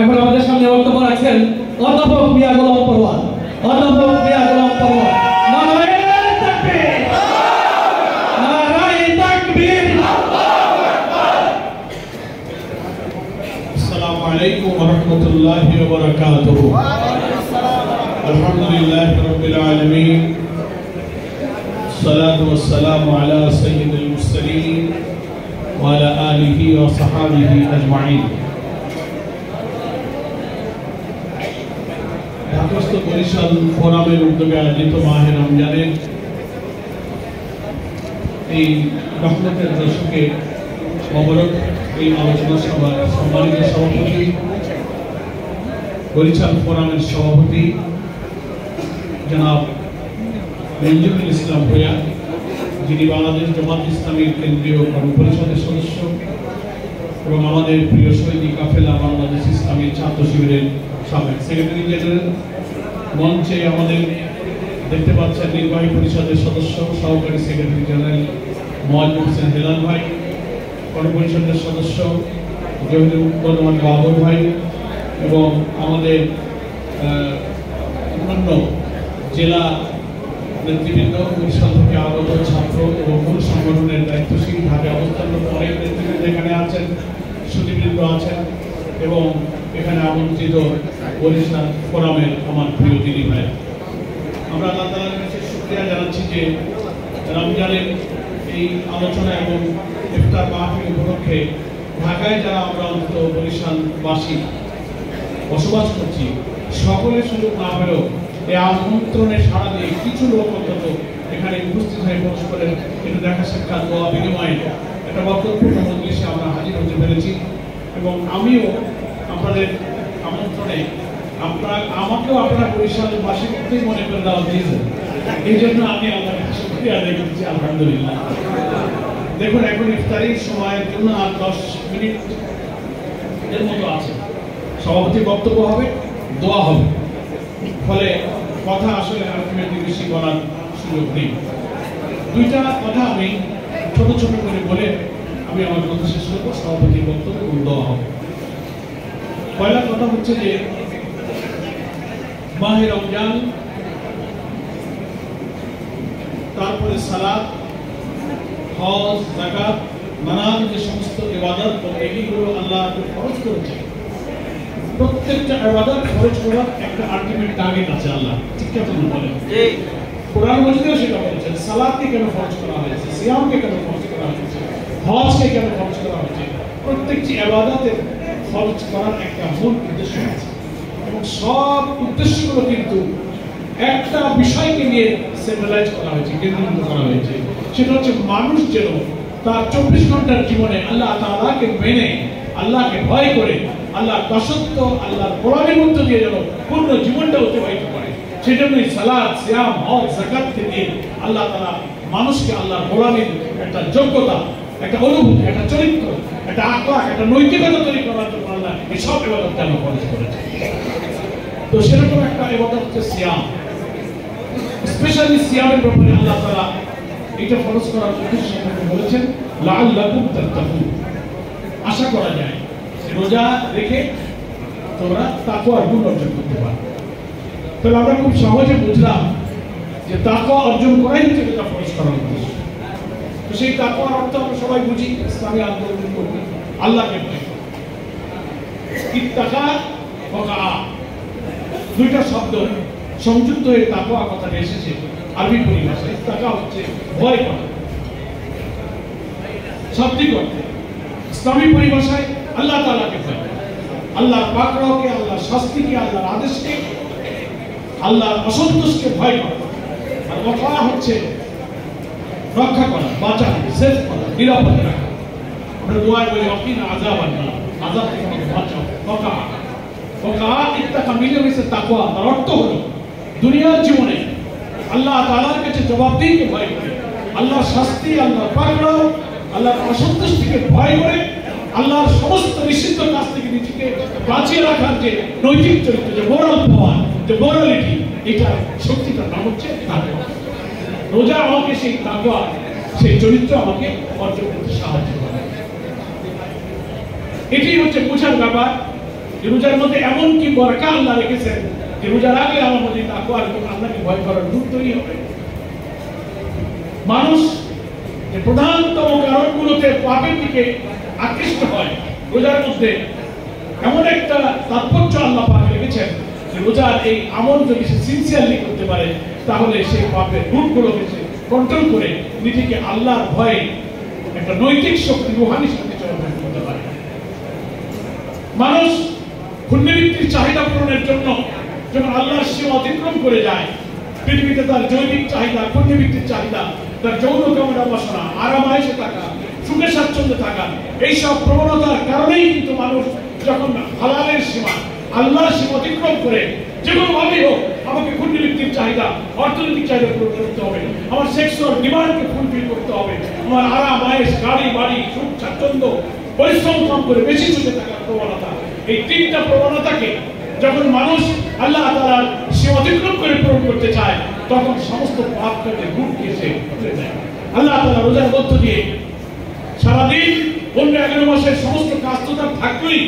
এখন আমাদের সামনে বক্তব্য রাখছেন অধ্যাপক মিয়া গোলাম পরওয়ার। অধ্যাপক মিয়া গোলাম পরওয়ার। নারায়ে তাকবীর, নারায়ে তাকবীর। আসসালামু আলাইকুম ওয়া রাহমাতুল্লাহি ওয়া বারাকাতুহু। আলহামদুলিল্লাহি রাব্বিল আলামিন। সালাতু ওয়াস সালামু আলা সাইয়্যিদিল মুরসালিন ওয়া আলা আলিহি ওয়া সাহবিহি আজমাইন। ঢাকাস্থ বরিশাল ফোরামের উদ্যোগে আয়োজিত মাহে রমজানের এই রহমতের দশকে মোবারক এই আলোচনা সভার সম্মানিত সভাপতি, বরিশাল ফোরামের সভাপতি জনাব মঞ্জুরুল ইসলাম ভূঁইয়া, যিনি বাংলাদেশ জামাত ইসলামীর কেন্দ্রীয় কর্মপরিষদের সদস্য, এবং আমাদের প্রিয় শহীদ কাফেলা বাংলাদেশ ইসলামী ছাত্র শিবিরের সাবেক সেক্রেটারি জেনারেল, মঞ্চে আমাদের দেখতে পাচ্ছেন নির্বাহী পরিষদের সদস্য সহকারী সেক্রেটারি জেনারেল মোয়াজ্জেম হোসেন হেলাল ভাই, কর্মপরিষদের সদস্য জহিরুল রহমান বাবর ভাই, এবং আমাদের অন্যান্য জেলা নেতৃবৃন্দ, বরিশাল থেকে আগত ছাত্র এবং মূল সংগঠনের দায়িত্বশীল ভাবে অবস্থানরত অনেক নেতৃবৃন্দ এখানে আছেন, সুধীবৃন্দ আছেন, এবং এখানে আমন্ত্রিত বরিশাল ফোরামের আমার প্রিয় দিদি ভাই, আমরা আল্লাহ তাআলার কাছে শুকরিয়া জানাচ্ছি যে রমজানের এই আলোচনা এবং ইফতার মাহফিল উপলক্ষে ঢাকায় যারা আমরা অন্তত বরিশালবাসী বসবাস করছি, সকলে সুযোগ না হলেও এই আমন্ত্রণে সাড়া দিয়ে কিছু লোক অন্তত এখানে উপস্থিত হয়ে পরস্পরের একটু দেখা সাক্ষাৎ দোয়া বিনিময়ে একটা বক্তব্যপূর্ণ মজলিসে আমরা হাজির হতে পেরেছি। এবং আমিও আপনাদের আমন্ত্রণে আমাকেও আপনারা বরিশালবাসী করতেই মনে করে দেওয়া দিয়েছেন, এই জন্য আমি আপনাদের শুকরিয়া আদায় করছি। আলহামদুলিল্লাহ। দেখুন, এখন ইফতারির সময়ের জন্য আর 10 মিনিট এর মতো আছে। সভাপতি বক্তব্য হবে, দোয়া হবে, ফলে কথা আসলে আলটিমেটলি বেশি বলার সুযোগ নেই। দুইটা কথা আমি ছোট ছোট করে বলে আমি আমার কথা শেষ করবো, সভাপতির বক্তব্য এবং দোয়া হবে। পয়লা কথা হচ্ছে যে মাহে রমজান, তারপরে সালাত, হজ, যাকাত, নানান যে সমস্ত ইবাদত এগুলো আল্লাহ ফরজ করেছে, প্রত্যেকটা ইবাদত ফরজ করার একটা আলটিমেট টার্গেট আছে। আল্লাহ ঠিক কথা বলেন, কোরআন মজিদেও সেটা বলেছেন। সালাতকে কেন ফরজ করা হয়েছে, সিয়ামকে কেন ফরজ করা হয়েছে, হজকে কেন ফরজ করা হয়েছে, প্রত্যেকটি ইবাদতের ফরজ করার একটা মূল উদ্দেশ্য আছে, এবং সব উদ্দেশ্যগুলো কিন্তু একটা বিষয়কে নিয়ে সেন্ট্রালাইজ করা হয়েছে, কেন্দ্রীভূত করা হয়েছে। সেটা হচ্ছে মানুষ যেন তার 24 ঘন্টার জীবনে আল্লাহ তাআলাকে মেনে, আল্লাহকে ভয় করে, আল্লাহর দাসত্ব, আল্লাহর গোলামির মধ্য দিয়ে যেন পূর্ণ জীবনটা অতিবাহিত করে। সেজন্যই সালাত, সিয়াম, হজ, যাকাত থেকে আল্লাহ তাআলা মানুষকে আল্লাহর গোলামির একটা যোগ্যতা, একটা অনুভূতি, একটা চরিত্র, একটা আখলাক, একটা নৈতিকতা তৈরি করার জন্য আল্লাহ এই সব ইবাদত কেন ফরজ করেছে। তো সেরকম একটা ইবাদত হচ্ছে সিয়াম। স্পেশালি সিয়ামের ব্যাপারে আল্লাহ তাআলা এটা ফরজ করার উদ্দেশ্য বলেছেন লাআল্লাকুম তাত্তাকুন। আশা করা যায় রোজা রেখে তোমরা তাকওয়ার গুণ অর্জন করতে পারবে। তাহলে আমরা খুব সহজে বুঝলাম যে তাকওয়া অর্জন করাই হচ্ছে এটা ফরজ করার উদ্দেশ্য। তো সেই তাকওয়ার অর্থ আমরা সবাই বুঝি, ইসলামী আন্দোলন করি, আল্লাহকে ভয় করা। ইত্তাকা ওয়া কা, দুইটা শব্দ সংযুক্ত হয়ে তাকওয়া কথাটা এসেছে আরবি পরিভাষায়। ইত্তাকা হচ্ছে ভয় করা শাব্দিক অর্থে, ইসলামী পরিভাষায় আল্লাহ তাআলাকে ভয় করা, আল্লাহর পাকড়াওকে, আল্লাহর শাস্তিকে, আল্লাহর আদেশকে, আল্লাহর অসন্তোষকে ভয় করা। আর ওয়াকা হচ্ছে রক্ষা করা, বাঁচানো, সেভ করা, নিরাপদে রাখা। আমরা দোয়ায় বলি ওয়াকিনা আযাবান নার, আযাব থেকে আমাকে বাঁচাও। ওয়াকা ইত্তাকা মিলে হয়েছে তাকওয়া। তার অর্থ হলো দুনিয়ার জীবনে আল্লাহ তাআলার কাছে জবাবদিহিকে ভয় করে, আল্লাহর শাস্তি, আল্লাহর পাকড়াও, আল্লাহর অসন্তোষ থেকে ভয় করে, আল্লাহর সমস্ত নিষিদ্ধ কাজ থেকে নিজেকে বাঁচিয়ে রাখার যে নৈতিক চরিত্র, যে মোরাল পাওয়ার, যে মোরালিটি, এটা শক্তিটার নাম হচ্ছে তাকওয়া। রোজা আমাকে সেই তাকওয়া, সেই চরিত্র আমাকে অর্জন করতে সাহায্য করে। এটাই হচ্ছে বোঝার ব্যাপার রোজার মধ্যে এমন কি বরকা আল্লাহ রেখেছেন যে রোজা রাখলে আমার মধ্যে তাকওয়া এবং আল্লাহকে ভয় করার গুণ তৈরি হবে। মানুষ যে প্রধানতম কারণগুলোতে পাপের দিকে আকৃষ্ট হয়, রোজার মধ্যে এমন একটা তাৎপর্য আল্লাহ পাক রেখেছেন যে রোজার এই আমল যদি সে সিনসিয়ারলি করতে পারে তাহলে সেই পাপের রূপগুলোকে সে কন্ট্রোল করে নিজেকে আল্লাহর ভয়ে একটা নৈতিক শক্তি, রুহানি শক্তি চলমান করতে পারে। মানুষ পুণ্যবৃত্তির চাহিদা পূরণের জন্য যখন আল্লাহর সীমা অতিক্রম করে যায়, পৃথিবীতে তার জৈবিক চাহিদা, পুণ্যবৃত্তির চাহিদা, তার যৌন কামনা বাসনা, আরামায়েশে থাকা, সুখে স্বাচ্ছন্দ্যে থাকা, এইসব প্রবণতার কারণেই কিন্তু মানুষ যখন হালালের সীমা, আল্লাহর সীমা অতিক্রম করে যে কোনো ভাবেই হোক আমাকে পুণ্যবৃত্তির চাহিদা, অর্থনৈতিক চাহিদা পূরণ করতে হবে, আমার সেক্সুয়াল ডিমান্ডকে ফুলফিল করতে হবে, আমার আরামায়েশ, গাড়ি বাড়ি, সুখ স্বাচ্ছন্দ্য, পরিশ্রম কম করে বেশি সুখে থাকার প্রবণতা, এই তিনটা প্রবণতাকে যখন মানুষ আল্লাহ তাআলার সীমা অতিক্রম করে পূরণ করতে চায় তখন সমস্ত পাপ কাজে রূপকে সে ভুলে যায়। আল্লাহ তাআলা রোজার মধ্য দিয়ে সারাদিন অন্য 11 মাসের সমস্ত কাজ তো তার থাকবেই,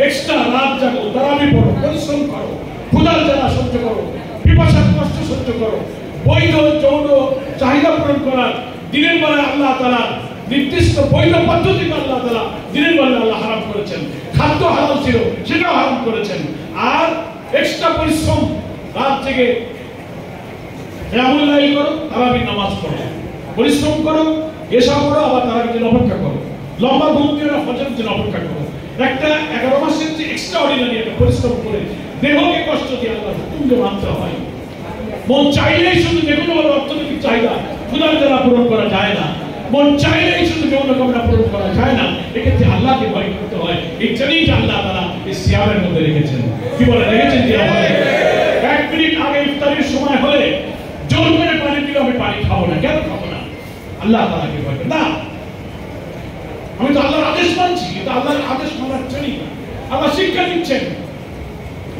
এক্সট্রা রাত জাগো, তারাবি পড়ো, পরিশ্রম করো, ক্ষুধার জ্বালা সহ্য করো, পিপাসার কষ্ট সহ্য করো, বৈধ যৌন চাহিদা পূরণ করার দিনের বেলায় আল্লাহ তাআলা নির্দিষ্ট বৈধ পদ্ধতি আল্লাহ তাআলা দিনের বেলায় আল্লাহ হারাম করেছেন। খাদ্য হালাল ছিল সেটাও হারাম করেছেন। আর এক্সট্রা পরিশ্রম, রাত থেকে কিয়ামুল লাইল করো, তারাবির নামাজ পড়ো, পরিশ্রম করো, এশা পড়ো, আবার তারাবির জন্য অপেক্ষা করো, লম্বা ঘুম দিয়ে ফজরের জন্য অপেক্ষা করো। একটা 11 মাসের যে এক্সট্রা অর্ডিনারি একটা পরিশ্রম করে দেহকে কষ্ট দিয়ে আল্লাহর হুকুমকে মানতে হয়। মন চাইলেই শুধু যে কোনো অর্থনৈতিক চাহিদা, ক্ষুধার জ্বালা পূরণ করা যায় না। মন চাইলেই শুধু যৌন কামনা পূরণ করা যায় না। এক্ষেত্রে আল্লাহকে ভয় করতে হয়। এই জন্যই আল্লাহ তাআলা এই সিয়ামের মধ্যে রেখেছেন। কি বলে রেখেছেন? যে আমাদের 1 মিনিট আগে ইফতারের সময় হলে জোর করে পানি দিলে আমি পানি খাবো না। কেন খাবো না? আল্লাহ তাআলাকে ভয় করে না। আমি তো আল্লাহর আদেশ মানছি, কিন্তু আল্লাহর আদেশ মানার জন্যই আল্লাহ শিক্ষা দিচ্ছেন।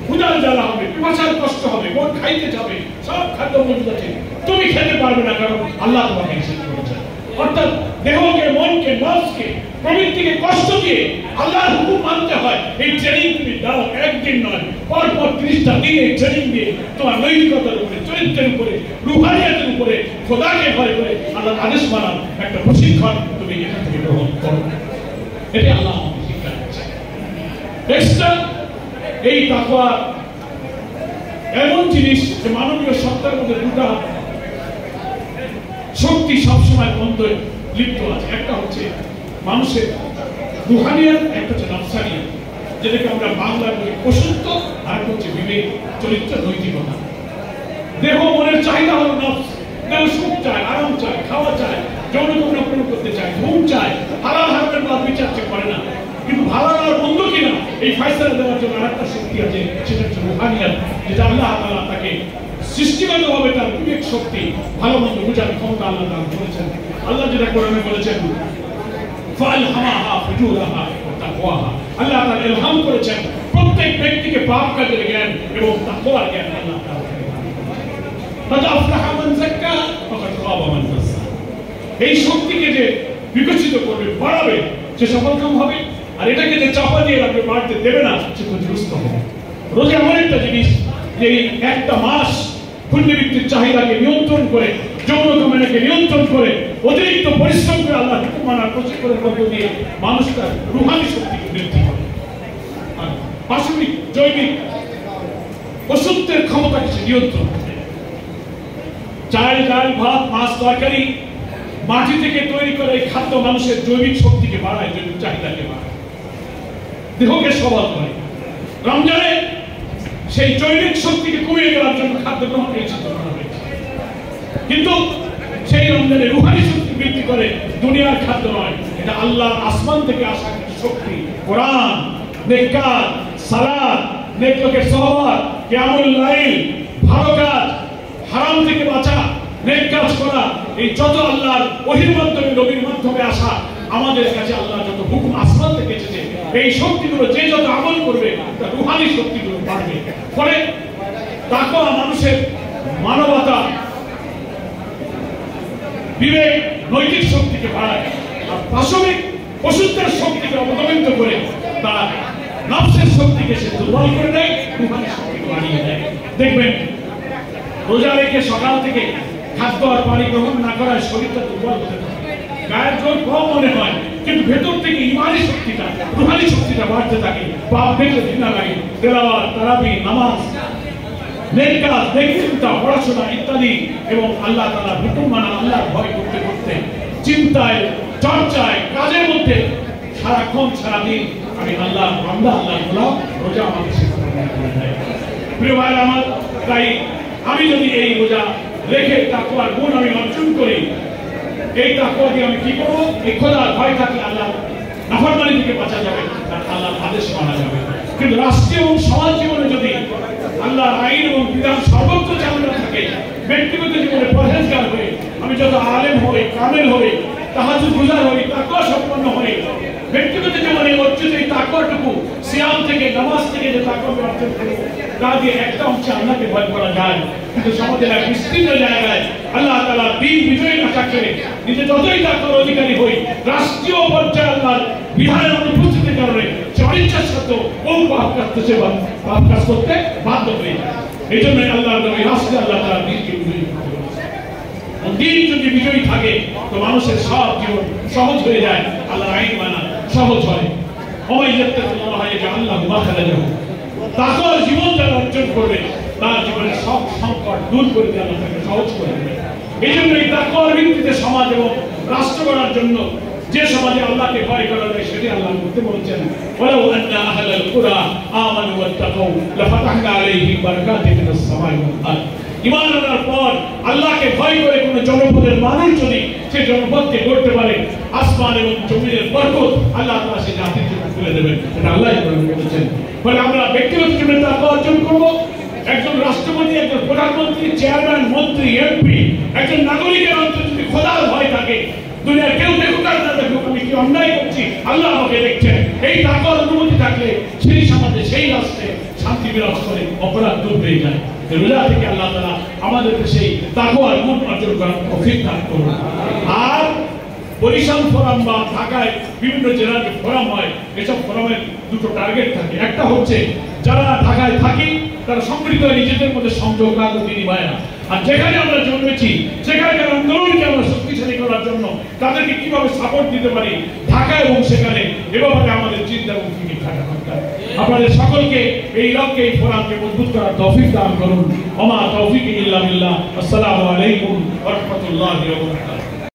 ক্ষুধার জ্বালা হবে, পিপাসার কষ্ট হবে, মন খাইতে যাবে, সব খাদ্য মজুদ আছে, তুমি খেতে পারবে না, কারণ আল্লাহ তোমাকে নিষেধ করেছেন। অর্থাৎ দেহকে, মনকে, নফসকে, প্রবৃত্তিকে কষ্ট দিয়ে আল্লাহর হুকুম মানতে হয়। এই ট্রেনিং তুমি দাও, একদিন নয়, পরপর 30টা দিন এই ট্রেনিং দিয়ে তোমার নৈতিকতার উপরে, চরিত্রের উপরে, রুহানিয়াতের উপরে, খোদাকে ভয় করে আল্লাহর আদেশ মানার একটা প্রশিক্ষণ তুমি এখান থেকে গ্রহণ করো। এটাই আল্লাহ আমাকে শিক্ষা দিচ্ছে। এক্সট্রা এই তাকওয়া এমন জিনিস যে মানবীয় সত্তার মধ্যে দুটা শক্তি সবসময় মধ্যে লিপ্ত আছে। একটা হচ্ছে মানুষের রুহানিয়াত, একটা হচ্ছে নফসানিয়াত, যেটাকে আমরা বাংলায় বলি পশুত্ব, আর একটা হচ্ছে বিবেক, চরিত্র, নৈতিকতা। দেহ মনের চাহিদা হলো নফস। দেহ সুখ চায়, আরাম চায়, খাওয়া চায়, যৌন কামনা পূরণ করতে চায়, ঘুম চায়, হালাল হারামের বা বিচার করে না। কিন্তু ভালো আর মন্দ কিনা এই ফয়সালা দেওয়ার জন্য আরেকটা শক্তি আছে, সেটা হচ্ছে রুহানিয়াত, যেটা আল্লাহ তাআলা তাকে সৃষ্টিগতভাবে তার বিবেক শক্তি, ভালো মন্দ বোঝার ক্ষমতা আল্লাহ তাআলা বলেছেন। আল্লাহ যেটা কোরআনে বলেছেন, ফালহামাহা ফুজুরাহা ওয়া তাকওয়াহা, আল্লাহ তাআলা ইলহাম করেছেন প্রত্যেক ব্যক্তিকে পাপ কাজের জ্ঞান এবং তাকওয়ার জ্ঞান আল্লাহ তাআলা قد أفلح من زكاها وقد خاب من دساها। এই শক্তিকে যে বিকশিত করবে, বাড়াবে, সে সফলকাম হবে। আর এটাকে যে চাপা দিয়ে রাখবে, বাড়তে দেবে না, সে ক্ষতিগ্রস্ত হবে। রোজা এমন একটা জিনিস যে একটা মাস পুণ্যবৃত্তির চাহিদাকে নিয়ন্ত্রণ করে, যৌন কামনাকে নিয়ন্ত্রণ করে, অতিরিক্ত পরিশ্রম করে আল্লাহ হুকুম মানার প্রশিক্ষণের মধ্য দিয়ে মানুষ তার রুহানি শক্তিকে বৃদ্ধি করে। আর পাশবিক, জৈবিক পশুত্বের ক্ষমতাকে সে নিয়ন্ত্রণ করে। চাল, ডাল, ভাত, মাছ, তরকারি, মাটি থেকে তৈরি করে এই খাদ্য মানুষের জৈবিক শক্তিকে বাড়ায়, জৈবিক চাহিদাকে বাড়ায়, দেহকে সবল করে। রমজানে সেই জৈবিক শক্তিকে কমিয়ে দেওয়ার জন্য খাদ্য গ্রহণ নিষিদ্ধ করা হয়েছে। কিন্তু সেই রমজানে রুহানি শক্তি বৃদ্ধি করে, দুনিয়ার খাদ্য নয়, এটা আল্লাহর আসমান থেকে আসা শক্তি। কোরআন, নেককার, সালাত, নেক লোকের সহবত, কিয়ামুল লাইল, ভালো কাজ, হারাম থেকে বাঁচা, নেক কাজ করা, এই যত আল্লাহর ওহীর মাধ্যমে, নবীর মাধ্যমে আসা আমাদের কাছে আল্লাহর যত হুকুম আসমান থেকে এসেছে, এই শক্তিগুলো যে যত আমল করবে তার রুহানি শক্তিগুলো বাড়বে। ফলে তাকওয়া মানুষের মানবতা, বিবেক, নৈতিক শক্তিকে বাড়ায়। আর পাশবিক পশুত্বের শক্তিকে অবদমিত করে তার নফসের শক্তিকে সে দুর্বল করে দেয়, রূহানি শক্তিকে বাড়িয়ে দেয়। দেখবেন রোজা রেখে সকাল থেকে খাদ্য আর পানি গ্রহণ না করায় শরীরটা দুর্বল হতে থাকে, গায়ের জোর কম মনে হয়, কিন্তু ভেতর থেকে ইমানি শক্তিটা, রূহানি শক্তিটা বাড়তে থাকে। পাপ দেখলে ঘৃণা লাগে, তেলাওয়াত, তারাবি, নামাজ, নেক কাজ, নেক চিন্তা, পড়াশোনা ইত্যাদি এবং আল্লাহ তাআলা হুকুম মানা, আল্লাহর ভয় করতে করতে চিন্তায়, চর্চায়, কাজের মধ্যে সারাক্ষণ সারাদিন আমি আল্লাহ বান্দা, আল্লাহ গোলাম, রোজা আমাকে শিক্ষা করে দেয়। প্রিয় ভাই আমার, তাই আমি যদি এই রোজা রেখে তাকওয়ার গুণ আমি অর্জন করি, এই তাকওয়া দিয়ে আমি কি করবো? এই খোদার ভয় থাকলে আল্লাহ নাফরমানি থেকে বাঁচা যাবে, আল্লাহর আদেশ মানা যাবে। কিন্তু রাষ্ট্রীয় এবং সমাজ জীবনে যদি আল্লাহর আইন এবং বিধান সর্বত্র চালনা থাকে, ব্যক্তিগত জীবনে পরহেজগার হয়ে আমি যত আলেম হই, কামেল হই, তাহাজ্জুদ গুজার হই, তাকওয়া সম্পন্ন হই, ব্যক্তিগত জীবনে অর্জিত এই তাকওয়াটুকু সিয়াম থেকে, নামাজ থেকে যে তাকওয়া অর্জন করব, তা দিয়ে একটা অংশে আল্লাহকে ভয় করা যায়। কিন্তু সমাজের এক বিস্তীর্ণ জায়গায় আল্লাহ তাআলা দিন বিজয়ী না থাকলে নিজে যতই তাকওয়ার অধিকারী হই, রাষ্ট্রীয় পর্যায়ে আল্লাহর বিধানের অনুপস্থিতির কারণে অনিচ্ছার সাথে বহু পাপ কাজ করতে বাধ্য হয়ে যায়। এই জন্য আল্লাহর নবী রাষ্ট্রে আল্লাহ তাআলা দিনকে বিজয়ী করতে বলেছেন। দিন যদি বিজয়ী থাকে তো মানুষের সব জীবন সহজ হয়ে যায়, আল্লাহর আইন মানা সহজ হয়। তাকওয়ার জীবন যারা অর্জন করবে তার জীবনের সব সংকট দূর করে দিয়ে আল্লাহ তাকে সহজ করে দেবে। এই জন্য এই তাকওয়ার ভিত্তিতে সমাজ এবং রাষ্ট্র গড়ার জন্য যে সমাজে আল্লাহকে ভয় করা যায় সেটি আল্লাহ করতে বলছেন। ওয়ালাউ আন্না আহলাল কুরা আমানু ওয়াত্তাকাউ লাফাতাহনা আলাইহিম বারাকাতিন মিনাস সামাই ওয়াল আরদ। ঈমান আনার পর আল্লাহকে ভয় করে কোন জনপদের মানুষ যদি সেই জনপদকে গড়তে পারে, আসমান এবং জমিনের বরকত আল্লাহ তাআলা সেই জাতির জন্য খুলে দেবেন। এটা আল্লাহই বলেছেন। ফলে আমরা ব্যক্তিগত জীবনে তাকওয়া অর্জন করব। একজন রাষ্ট্রপতি, একজন প্রধানমন্ত্রী, চেয়ারম্যান, মন্ত্রী, এমপি, একজন নাগরিকের অন্তরে যদি খোদার ভয় থাকে, দুনিয়ার কেউ দেখুক আর না দেখুক আমি কি অন্যায় করছি, আল্লাহ আমাকে দেখছেন, এই তাকওয়ার অনুমতি থাকলে সেই সমাজে, সেই রাষ্ট্রে শান্তি বিরাজ করে, অপরাধ দূর হয়ে যায়। রোজা থেকে আল্লাহ তাআলা আমাদেরকে সেই তাকওয়ার গুণ অর্জন করার তৌফিক দান করুন। আর বরিশাল ফোরাম বা ঢাকায় বিভিন্ন জেলার যে ফোরাম হয়, এসব ফোরামের দুটো টার্গেট থাকে। একটা হচ্ছে যারা ঢাকায় থাকি তারা সংগঠিত হয়ে নিজেদের মধ্যে সংযোগ রাখবো বিনিময়, আর যেখানে আমরা জন্মেছি সেখানকার আন্দোলনকে আমরা শক্তিশালী করার জন্য তাদেরকে কিভাবে সাপোর্ট দিতে পারি ঢাকা এবং সেখানে, এ ব্যাপারে আমাদের চিন্তা এবং ফিকির থাকা দরকার। আপনাদের সকলকে এই লক্ষ্যে, এই ফোরামকে মজবুত করার তৌফিক দান করুন। ওমা তৌফিক ইল্লা বিল্লাহ। আসসালামু আলাইকুম ওয়া রাহমাতুল্লাহি ওয়া বারাকাতুহু।